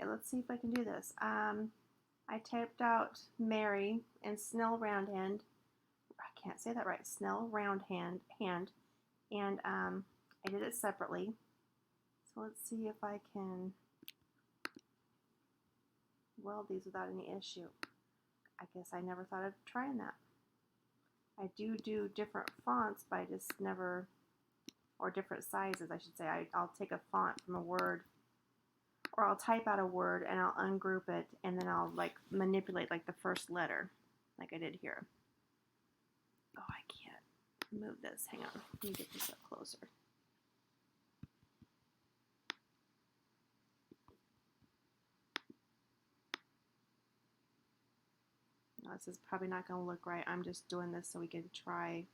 Okay, let's see if I can do this. I typed out Mary and Snell Roundhand. I can't say that right. Snell Roundhand and I did it separately. So let's see if I can weld these without any issue. I guess I never thought of trying that. I do different fonts, but I just never, or different sizes, I should say. I'll take a font from a word, or I'll type out a word and I'll ungroup it, and then I'll like manipulate like the first letter, like I did here. Oh, I can't move this. Hang on, let me get this up closer. No, this is probably not going to look right. I'm just doing this so we can try.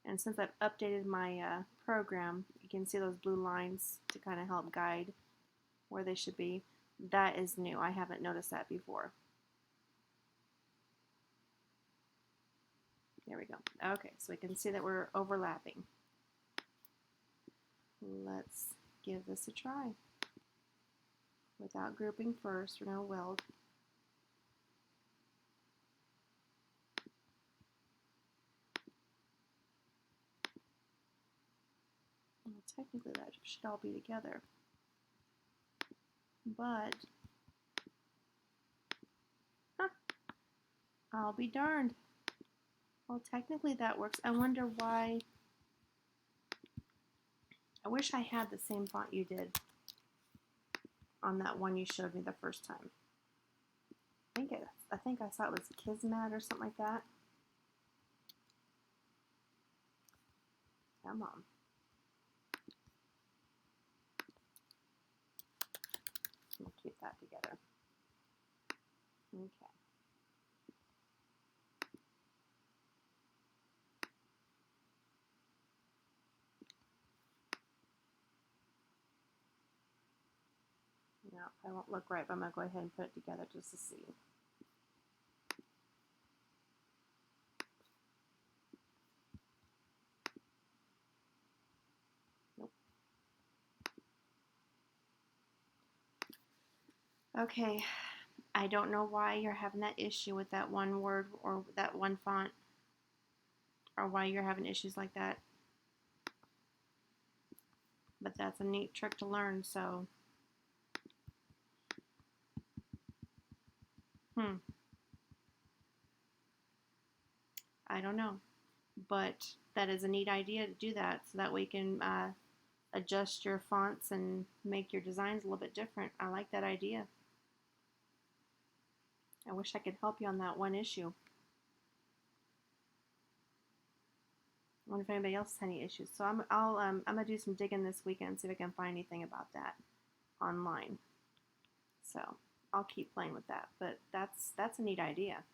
And since I've updated my program, you can see those blue lines to kind of help guide where they should be. That is new. I haven't noticed that before. There we go. Okay, so we can see that we're overlapping. Let's give this a try. Without grouping first, we're going to weld. Well, technically that should all be together. But, I'll be darned. Well, technically that works. I wonder why. I wish I had the same font you did on that one you showed me the first time. I think I saw it was Kismet or something like that. Come on. We'll keep that together. Okay. No, I won't look right, but I'm going to go ahead and put it together just to see. Nope. Okay, I don't know why you're having that issue with that one word or that one font, or why you're having issues like that. But that's a neat trick to learn, so. I don't know. But that is a neat idea to do that, so that way you can adjust your fonts and make your designs a little bit different. I like that idea. I wish I could help you on that one issue. I wonder if anybody else has any issues. So I'm gonna do some digging this weekend and see if I can find anything about that online. So I'll keep playing with that. But that's a neat idea.